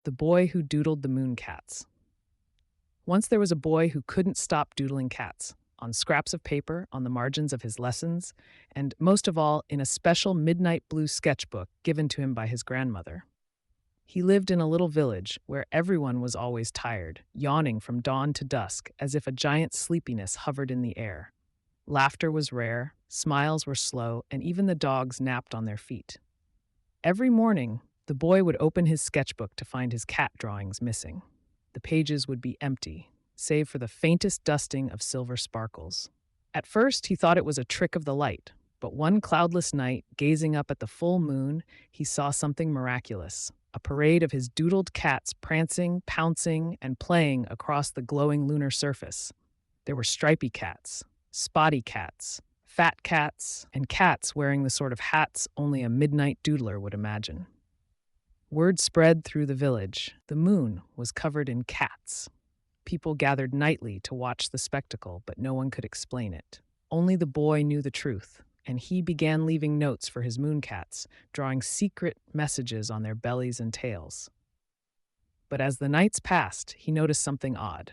The Boy Who Doodled the Moon Cats. Once there was a boy who couldn't stop doodling cats on scraps of paper on the margins of his lessons, and most of all, in a special midnight blue sketchbook given to him by his grandmother. He lived in a little village where everyone was always tired, yawning from dawn to dusk as if a giant sleepiness hovered in the air. Laughter was rare, smiles were slow, and even the dogs napped on their feet. Every morning, the boy would open his sketchbook to find his cat drawings missing. The pages would be empty, save for the faintest dusting of silver sparkles. At first, he thought it was a trick of the light, but one cloudless night, gazing up at the full moon, he saw something miraculous. A parade of his doodled cats prancing, pouncing, and playing across the glowing lunar surface. There were stripy cats, spotty cats, fat cats, and cats wearing the sort of hats only a midnight doodler would imagine. Word spread through the village. The moon was covered in cats. People gathered nightly to watch the spectacle, but no one could explain it. Only the boy knew the truth, and he began leaving notes for his moon cats, drawing secret messages on their bellies and tails. But as the nights passed, he noticed something odd.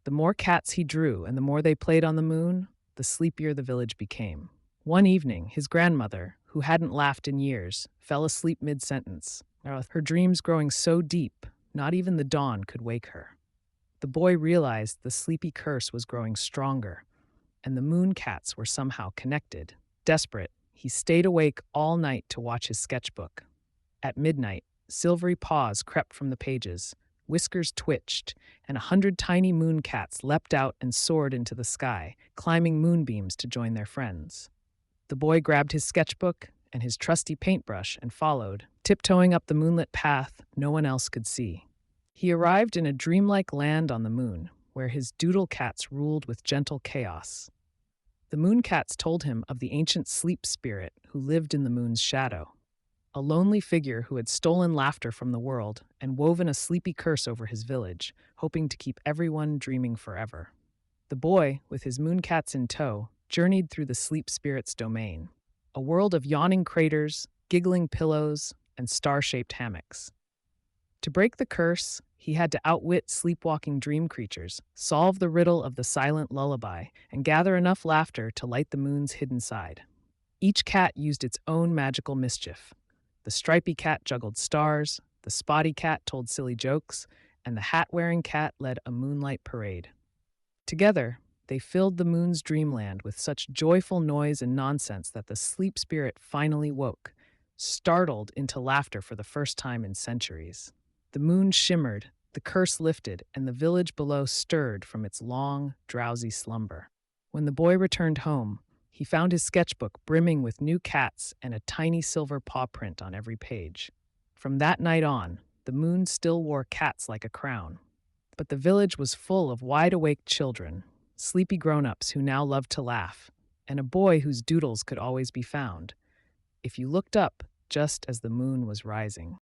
The more cats he drew and the more they played on the moon, the sleepier the village became. One evening, his grandmother, who hadn't laughed in years, fell asleep mid-sentence, her dreams growing so deep, not even the dawn could wake her. The boy realized the sleepy curse was growing stronger, and the moon cats were somehow connected. Desperate, he stayed awake all night to watch his sketchbook. At midnight, silvery paws crept from the pages, whiskers twitched, and 100 tiny moon cats leapt out and soared into the sky, climbing moonbeams to join their friends. The boy grabbed his sketchbook and his trusty paintbrush and followed, tiptoeing up the moonlit path no one else could see. He arrived in a dreamlike land on the moon, where his doodle cats ruled with gentle chaos. The moon cats told him of the ancient sleep spirit who lived in the moon's shadow, a lonely figure who had stolen laughter from the world and woven a sleepy curse over his village, hoping to keep everyone dreaming forever. The boy, with his moon cats in tow, journeyed through the sleep spirit's domain, a world of yawning craters, giggling pillows, and star-shaped hammocks. To break the curse, he had to outwit sleepwalking dream creatures, solve the riddle of the silent lullaby, and gather enough laughter to light the moon's hidden side. Each cat used its own magical mischief. The stripy cat juggled stars, the spotty cat told silly jokes, and the hat-wearing cat led a moonlight parade. Together, they filled the moon's dreamland with such joyful noise and nonsense that the sleep spirit finally woke, startled into laughter for the first time in centuries. The moon shimmered, the curse lifted, and the village below stirred from its long, drowsy slumber. When the boy returned home, he found his sketchbook brimming with new cats and a tiny silver paw print on every page. From that night on, the moon still wore cats like a crown. But the village was full of wide-awake children, sleepy grown-ups who now loved to laugh, and a boy whose doodles could always be found, if you looked up just as the moon was rising.